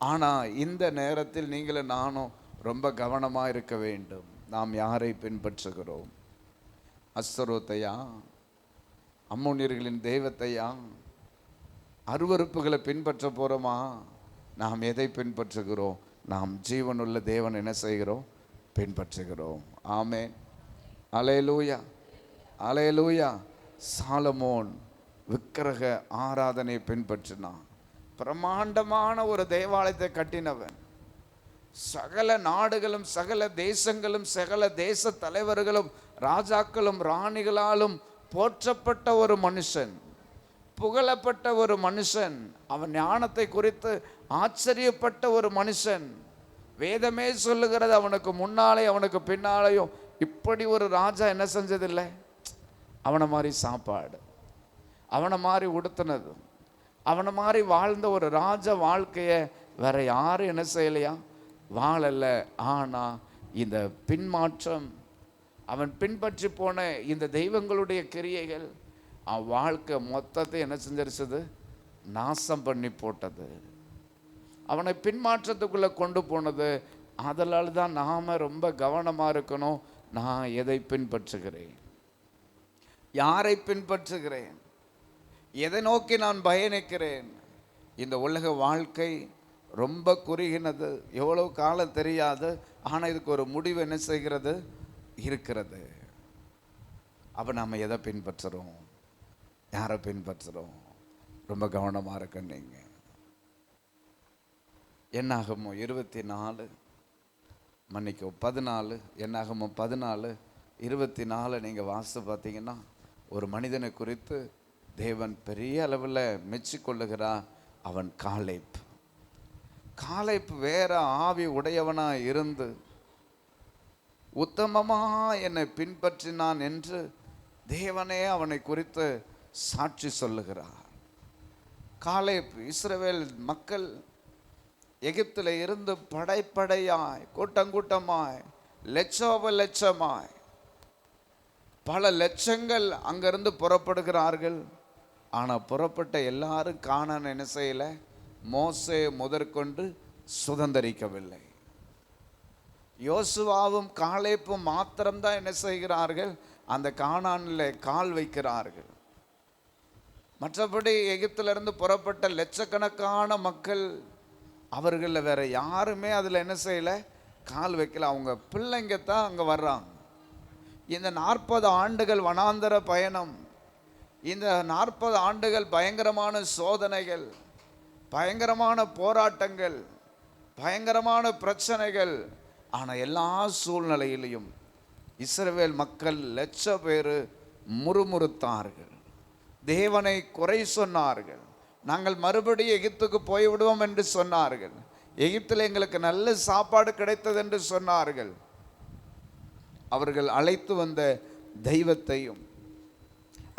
ஆனால் இந்த நேரத்தில் நீங்களும் நானும் ரொம்ப கவனமாக இருக்க வேண்டும். நாம் யாரை பின்பற்றுகிறோம்? அஸ்தரோத்தையா, அம்மோனியர்களின் தெய்வத்தையா, அருவருப்புகளை பின்பற்ற போகிறோமா? நாம் எதை பின்பற்றுகிறோம்? நாம் ஜீவனுள்ள தேவன் என்ன செய்கிறோம்? பின்பற்றுகிறோம். ஆமென். அல்லேலூயா, அல்லேலூயா. சாலமோன் விக்கிரக ஆராதனையை பின்பற்றினான். பிரமாண்டமான ஒரு தேவாலயத்தை கட்டினவன். சகல நாடுகளும் சகல தேசங்களும் சகல தேச தலைவர்களும் ராஜாக்களும் ராணிகளாலும் போற்றப்பட்ட ஒரு மனுஷன், புகழப்பட்ட ஒரு மனுஷன். அவன் ஞானத்தை குறித்து ஆச்சரியப்பட்ட ஒரு மனுஷன். வேதமே சொல்லுகிறது, அவனுக்கு முன்னாலே அவனுக்கு பின்னாலேயும் இப்படி ஒரு ராஜா என்ன செஞ்சதில்லை. அவனை மாதிரி சாப்பாடு, அவனை மாதிரி உடுத்தினது, அவனை மாதிரி வாழ்ந்த ஒரு ராஜ வாழ்க்கையை வேற யாரும் என்ன செய்யலையா? வாழல. ஆனால் இந்த பின்மாற்றம், அவன் பின்பற்றி போன இந்த தெய்வங்களுடைய கிரியைகள் அவன் வாழ்க்கை மொத்தத்தை என்ன செஞ்சிருச்சது? நாசம் பண்ணி போட்டது. அவனை பின்மாற்றத்துக்குள்ளே கொண்டு போனது. அதனால தான் நாம் ரொம்ப கவனமாக இருக்கணும். நான் எதை பின்பற்றுகிறேன்? யாரை பின்பற்றுகிறேன்? எதை நோக்கி நான் பயணிக்கிறேன்? இந்த உலக வாழ்க்கை ரொம்ப குறுகினது. எவ்வளவு காலம் தெரியாது. ஆனால் இதுக்கு ஒரு முடிவு என்ன செய்கிறது? இருக்கிறது. அப்போ நம்ம எதை பின்பற்றுறோம்? யாரை பின்பற்றுறோம்? ரொம்ப கவனமாக இருக்க. நீங்கள் என்னாகமோ 14 என்னாகமோ 14:24 நீங்கள் வாசித்து பார்த்தீங்கன்னா, ஒரு மனிதனை குறித்து தேவன் பெரிய அளவில் மெச்சிக்கொள்ளுகிறார். அவன் காலேப். வேற ஆவி உடையவனாக இருந்து உத்தமமாக என்னை பின்பற்றினான் என்று தேவனே அவனை குறித்து சாட்சி சொல்லுகிறார். காலேப், இஸ்ரவேல் மக்கள் எகிப்தில் இருந்து படைப்படையாய் கூட்டங்கூட்டமாய் லட்சமாய் பல லட்சங்கள் அங்கிருந்து புறப்படுகிறார்கள். ஆனால் புறப்பட்ட எல்லாரும் கானான் என்ன செய்யலை? மோசே முதற்கொண்டு சுதந்தரிக்கவில்லை. யோசுவாவும் காலேப்பும் மாத்திரம்தான் என்ன செய்கிறார்கள்? அந்த கானானில் கால் வைக்கிறார்கள். மற்றபடி எகிப்திலிருந்து புறப்பட்ட லட்சக்கணக்கான மக்கள், அவர்களில் வேற யாருமே அதில் என்ன செய்யலை? கால் வைக்கல. அவங்க பிள்ளைங்க தான் அங்கே வர்றாங்க. இந்த 40 ஆண்டுகள் வனாந்தர பயணம், இந்த 40 ஆண்டுகள் பயங்கரமான சோதனைகள், பயங்கரமான போராட்டங்கள், பயங்கரமான பிரச்சனைகள். ஆனால் எல்லா சூழ்நிலையிலையும் இஸ்ரவேல் மக்கள் 1,00,000 பேர் முறுமுறுத்தார்கள், தேவனை குறை சொன்னார்கள். நாங்கள் மறுபடியும் எகிப்துக்கு போய்விடுவோம் என்று சொன்னார்கள். எகிப்தில் எங்களுக்கு நல்ல சாப்பாடு கிடைத்தது என்று சொன்னார்கள். அவர்கள் அழைத்து வந்த தெய்வத்தையும்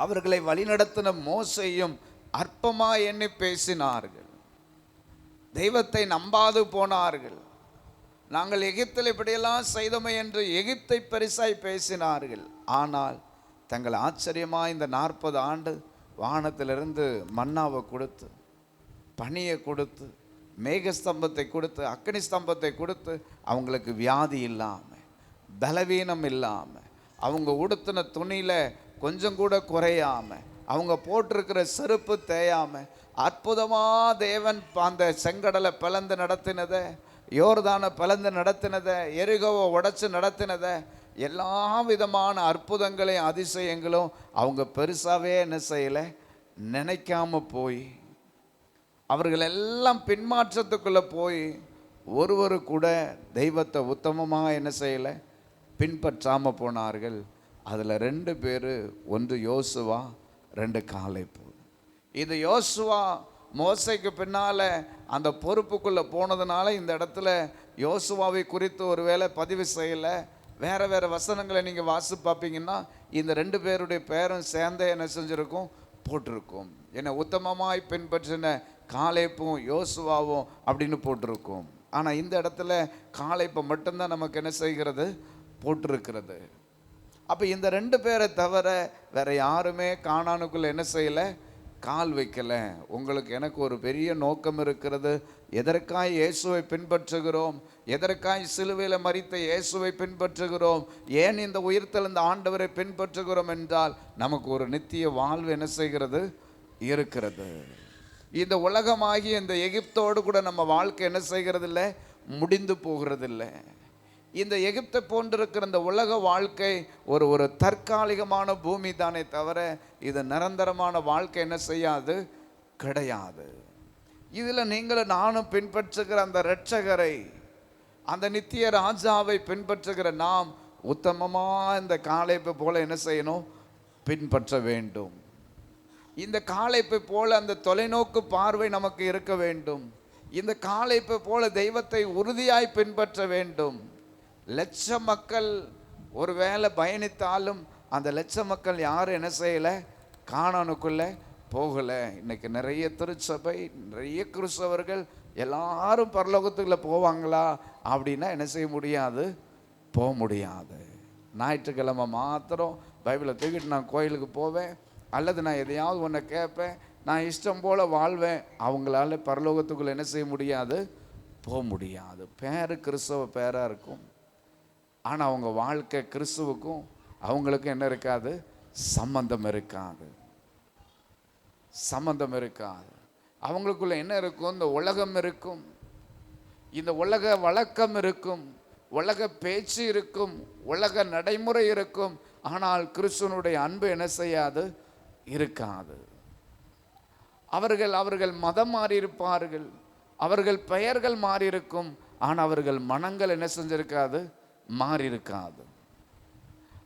அவர்களை வழிநடத்தின மோசையும் அற்பமாய் எண்ணி பேசினார்கள். தெய்வத்தை நம்பாது போனார்கள். நாங்கள் எகிப்தில் இப்படியெல்லாம் செய்தோமே என்று எகிப்தை பெருசாய் பேசினார்கள். ஆனால் தங்கள் ஆச்சரியமாக இந்த 40 ஆண்டு வானத்திலிருந்து மன்னாவை கொடுத்து, பனியை கொடுத்து, மேகஸ்தம்பத்தை கொடுத்து, அக்கினி ஸ்தம்பத்தை கொடுத்து, அவங்களுக்கு வியாதி இல்லாமல், பலவீனம் இல்லாமல், அவங்க உடுத்தின துணியில் கொஞ்சம் கூட குறையாமல், அவங்க போட்டிருக்கிற செருப்பு தேயாமல் அற்புதமாக தேவன் அந்த செங்கடலை பிளந்து நடத்தினதை, யோர்தானை பிளந்து நடத்தினதை, எரிகோவை உடைச்சு நடத்தினதை, எல்லா விதமான அற்புதங்களையும் அதிசயங்களும் அவங்க பெருசாகவே என்ன செய்யலை? நினைக்காம போய் அவர்கள் எல்லாம் பின்மாற்றத்துக்குள்ளே போய் ஒருவர் கூட தெய்வத்தை உத்தமமாக என்ன செய்யலை? பின்பற்றாமல் போனார்கள். அதில் 2 பேர், ஒன்று யோசுவா, 2 காலேப். இது யோசுவா மோசைக்கு பின்னால் அந்த பொறுப்புக்குள்ளே போனதுனால இந்த இடத்துல யோசுவாவை குறித்து ஒருவேளை பதிவு செய்யலை. வேறு வேறு வசனங்களை நீங்கள் வாசி பார்ப்பீங்கன்னா இந்த 2 பேருடைய பேரும் சேர்ந்தே என்ன செஞ்சுருக்கும், போட்டிருக்கும். என்னை உத்தமமாய் பின்பற்றின காலேப்பும் யோசுவாவும் அப்படின்னு போட்டிருக்கும். ஆனால் இந்த இடத்துல காலேப்பை மட்டும்தான் நமக்கு என்ன செய்கிறது, போட்டிருக்கிறது. அப்போ இந்த 2 பேரை தவிர வேற யாருமே கானானுக்குள்ளே என்ன செய்யலை, கால் வைக்கலை. உங்களுக்கு எனக்கு ஒரு பெரிய நோக்கம் இருக்கிறது. எதற்காய் இயேசுவை பின்பற்றுகிறோம், எதற்காய் சிலுவையில் மரித்த இயேசுவை பின்பற்றுகிறோம், ஏன் இந்த உயிர்த்தெழுந்த ஆண்டவரை பின்பற்றுகிறோம் என்றால் நமக்கு ஒரு நித்திய வாழ்வு என்ன செய்கிறது, இருக்கிறது. இந்த உலகமாகி இந்த எகிப்தோடு கூட நம்ம வாழ்க்கை என்ன செய்கிறது இல்லை, முடிந்து போகிறது இல்லை. இந்த எகிப்தை போன்றிருக்கிற இந்த உலக வாழ்க்கை ஒரு தற்காலிகமான பூமி தானே தவிர இது நிரந்தரமான வாழ்க்கை என்ன செய்யாது, கிடையாது. இதில் நீங்களும் நானும் பின்பற்றுகிற அந்த இரட்சகரை, அந்த நித்திய ராஜாவை பின்பற்றுகிற நாம் உத்தமமாக இந்த காலேப்பை போல என்ன செய்யணும், பின்பற்ற வேண்டும். இந்த காலேப்பை போல அந்த தொலைநோக்கு பார்வை நமக்கு இருக்க வேண்டும். இந்த காலேப்பை போல தெய்வத்தை உறுதியாய் பின்பற்ற வேண்டும். லட்ச மக்கள் ஒருவேளை பயணித்தாலும் அந்த லட்ச மக்கள் யாரும் என்ன செய்யலை, கானானுக்குள்ளே போகலை. இன்னைக்கு நிறைய திருச்சபை, நிறைய கிறிஸ்தவர்கள் எல்லாரும் பரலோகத்துக்குள்ளே போவாங்களா அப்படின்னா என்ன செய்ய முடியாது, போக முடியாது. ஞாயிற்றுக்கிழமை மாத்திரம் பைபிளை தூக்கிட்டு நான் கோயிலுக்கு போவேன், அல்லது நான் எதையாவது ஒன்று கேட்பேன், நான் இஷ்டம் போல் வாழ்வேன், அவங்களால பரலோகத்துக்குள்ளே என்ன செய்ய முடியாது, போக முடியாது. பேர் கிறிஸ்தவ பேராக இருக்கும், ஆனால் அவங்க வாழ்க்கை கிறிஸ்துவுக்கும் அவங்களுக்கும் என்ன இருக்காது, சம்பந்தம் இருக்காது, சம்பந்தம் இருக்காது. அவங்களுக்குள்ள என்ன இருக்கும், இந்த உலகம் இருக்கும், இந்த உலக வழக்கம் இருக்கும், உலக பேச்சு இருக்கும், உலக நடைமுறை இருக்கும். ஆனால் கிறிஸ்துவனுடைய அன்பு என்ன செய்யாது, இருக்காது. அவர்கள் மதம் மாறி இருப்பார்கள், அவர்கள் பெயர்கள் மாறி இருக்கும், ஆனால் அவர்கள் மனங்கள் என்ன செஞ்சிருக்காது, மாறி இருக்காது.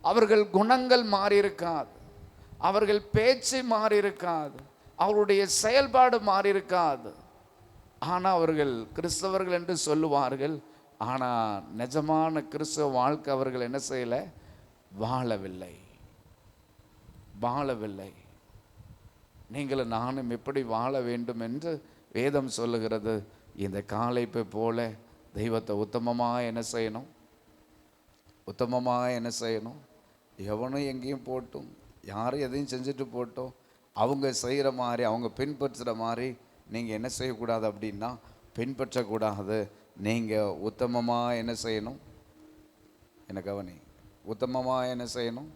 அவர்கள் குணங்கள் மாறி இருக்காது, அவர்கள் பேச்சு மாறி இருக்காது, அவருடைய செயல்பாடு மாறி இருக்காது. ஆனால் அவர்கள் கிறிஸ்தவர்கள் என்று சொல்லுவார்கள். ஆனால் நிஜமான கிறிஸ்தவ வாழ்க்கை அவர்கள் என்ன செய்யலை, வாழவில்லை, வாழவில்லை. நீங்களும் நானும் எப்படி வாழ வேண்டும் என்று வேதம் சொல்லுகிறது. இந்த காலேப்பை போல தெய்வத்தை உத்தமமாக என்ன செய்யணும், உத்தமமாக என்ன செய்யணும். எவனும் எங்கேயும் போட்டும், யாரும் எதையும் செஞ்சுட்டு போட்டோம், அவங்க செய்கிற மாதிரி, அவங்க பின்பற்றுகிற மாதிரி நீங்கள் என்ன செய்யக்கூடாது அப்படின்னா, பின்பற்றக்கூடாது. நீங்கள் உத்தமமாக என்ன செய்யணும், என்ன கவனி, உத்தமமாக என்ன செய்யணும்,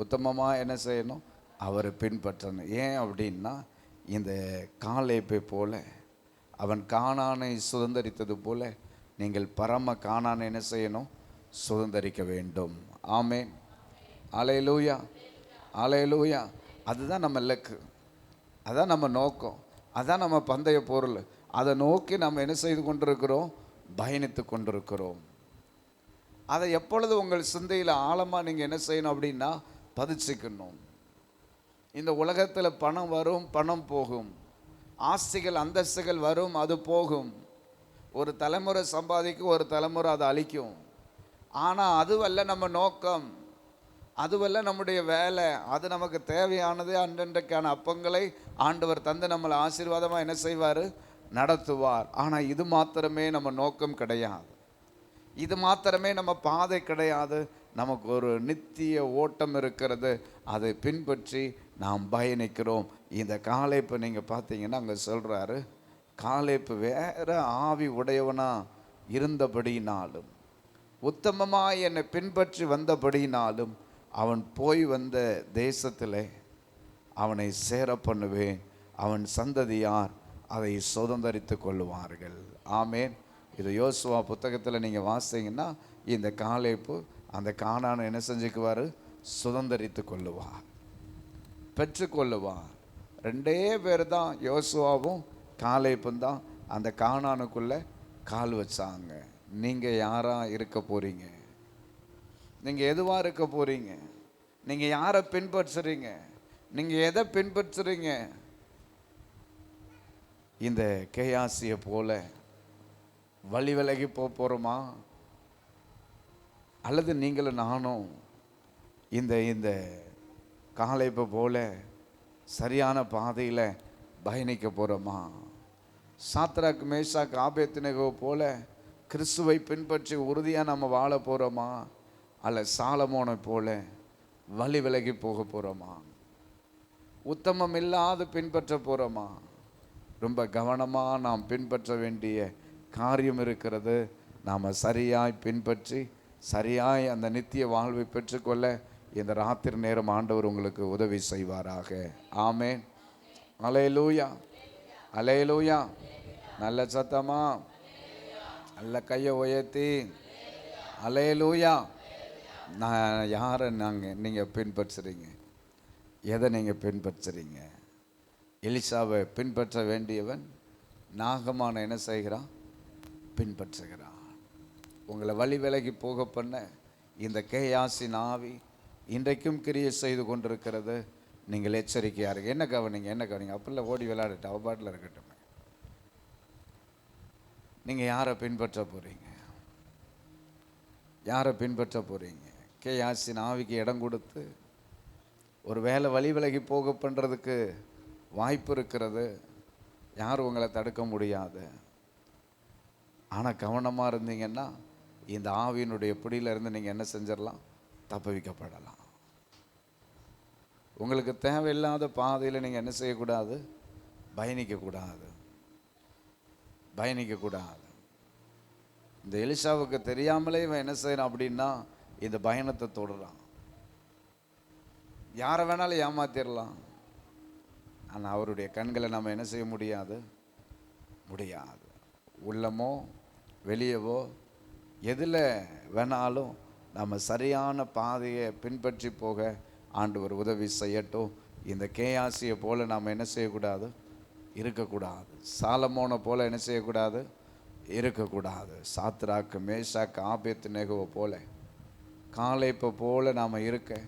உத்தமமாக என்ன செய்யணும், அவரை பின்பற்றணும். ஏன் அப்படின்னா, இந்த காலேப்பை போல அவன் கானானை சுதந்தரித்தது போல நீங்கள் பரம கானானை என்ன செய்யணும், சுதந்தரிக்க வேண்டும். ஆமென், அல்லேலூயா, அல்லேலூயா. அதுதான் நம்ம இலக்கு, அதுதான் நம்ம நோக்கம், அதுதான் நம்ம பந்தய பொருள். அதை நோக்கி நம்ம என்ன செய்து கொண்டிருக்கிறோம், பயணித்து கொண்டிருக்கிறோம். அதை எப்பொழுது உங்கள் சிந்தையில் ஆழமாக நீங்கள் என்ன செய்யணும் அப்படின்னா, பதிச்சுக்கணும். இந்த உலகத்தில் பணம் வரும், பணம் போகும், ஆஸ்திகள் அந்தஸ்துகள் வரும், அது போகும். ஒரு தலைமுறை சம்பாதிக்கும், ஒரு தலைமுறை அதை அழிக்கும். ஆனால் அதுவல்ல நம்ம நோக்கம், அதுவல்ல நம்முடைய வேலை. அது நமக்கு தேவையானது அன்றன்றைக்கான அப்பங்களை ஆண்டவர் தந்து நம்மளை ஆசீர்வாதமாக என்ன செய்வார், நடத்துவார். ஆனால் இது மாத்திரமே நம்ம நோக்கம் கிடையாது, இது மாத்திரமே நம்ம பாதை கிடையாது. நமக்கு ஒரு நித்திய ஓட்டம் இருக்கிறது, அதை பின்பற்றி நாம் பயணிக்கிறோம். இந்த காலேப்பு நீங்கள் பார்த்தீங்கன்னா அங்கே சொல்கிறாரு, காலேப்பு வேற ஆவி உடையவனாக இருந்தபடினாலும், உத்தமமாக என்னை பின்பற்றி வந்தபடினாலும், அவன் போய் வந்த தேசத்தில் அவனை சேர பண்ணுவேன், அவன் சந்ததியார் அதை சுதந்தரித்து கொள்ளுவார்கள். ஆமேன். இது யோசுவா புத்தகத்தில் நீங்கள் வாசிங்கன்னா, இந்த காலேப்பு அந்த கானானை என்ன செஞ்சுக்குவார், சுதந்தரித்து கொள்ளுவார், பெற்றுக்கொள்ளுவார். 2 பேர் தான், யோசுவாவும் காலேப்பும் தான் அந்த கானானுக்குள்ளே கால் வச்சாங்க. நீங்கள் யாராக இருக்க போகிறீங்க, நீங்கள் எதுவாக இருக்க போகிறீங்க, நீங்கள் யாரை பின்பற்றுறீங்க, நீங்கள் எதை பின்பற்றுறீங்க? இந்த கேயாசியை போல வழி விலகி போகிறோமா? அல்லது நீங்களும் நானும் இந்த இந்த காலேபை போல சரியான பாதையில் பயணிக்க போகிறோமா? சாத்ராக் மேஷாக் ஆபேத்நேகோ போல கிறிஸ்துவை பின்பற்றி உறுதியாக நம்ம வாழ போகிறோமா? அல்ல சாலமோனை போல வழி விலகி போக போகிறோமா? உத்தமம் இல்லாத பின்பற்ற போகிறோமா? ரொம்ப கவனமாக நாம் பின்பற்ற வேண்டிய காரியம் இருக்கிறது. நாம் சரியாய் பின்பற்றி சரியாய் அந்த நித்திய வாழ்வை பெற்றுக்கொள்ள இந்த ராத்திரி நேரம் ஆண்டவர் உங்களுக்கு உதவி செய்வாராக. ஆமென். அல்லேலூயா, அல்லேலூயா. நல்ல சத்தமா, நல்ல கையை உயர்த்தி அல்லேலூயா. நான் யாரை நீங்கள் பின்பற்றுறீங்க? எதை நீங்கள் பின்பற்றுறீங்க? எலிசாவை பின்பற்ற வேண்டியவன் நாகமான என்ன செய்கிறான்? பின்பற்றுகிறான். உங்களை வழி விலகி போக பண்ண இந்த கேயாசின் ஆவி இன்றைக்கும் கிரியை செய்து கொண்டிருக்கிறது. நீங்கள் எச்சரிக்கையாக இருக்கு. என்ன கவனிங்க, என்ன கவனிங்க. அப்படிலாம் ஓடி விளையாடிட்டு அவ பாட்டில் இருக்கட்டும். நீங்கள் யாரை பின்பற்ற போகிறீங்க? யாரை பின்பற்ற போகிறீங்க? கேயாசின் ஆவிக்கு இடம் கொடுத்து ஒரு வேலை வழி விலகி போக பண்ணுறதுக்கு வாய்ப்பு இருக்கிறது. யாரும் உங்களை தடுக்க முடியாது. ஆனால் கவனமாக இருந்தீங்கன்னா இந்த ஆவியினுடைய பிடியிலிருந்து நீங்கள் என்ன செஞ்சிடலாம்? தப்புவிக்கப்படலாம். உங்களுக்கு தேவையில்லாத பாதையில் நீங்கள் என்ன செய்யக்கூடாது? பயணிக்கக்கூடாது, பயணிக்கக்கூடாது. இந்த எலிசாவுக்கு தெரியாமலே இவன் என்ன செய்யறான் அப்படின்னா இந்த பயணத்தை தொடரான். யாரை வேணாலும் ஏமாத்திடலாம். ஆனால் அவருடைய கண்களை நம்ம என்ன செய்ய முடியாது? முடியாது. உள்ளமோ வெளியவோ எதில் வேணாலும் நம்ம சரியான பாதையை பின்பற்றி போக ஆண்டவர் உதவி செய்யட்டும். இந்த கேயாசியை போல் நாம் என்ன செய்யக்கூடாது? இருக்கக்கூடாது. சாலமோனை போல் என்ன செய்யக்கூடாது? இருக்கக்கூடாது. சாத்ராக்கு மேஷாக்கு ஆபேத்நேகோவை போல காலேபை போல நாம் இருக்க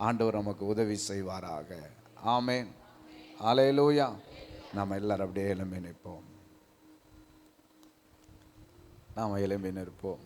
ஆண்டவர் நமக்கு உதவி செய்வாராக. ஆமென். அல்லேலூயா. நாம் எல்லாரும் அப்படியே எழும்பி நிற்போம். நாம் எழும்பி நிற்போம்.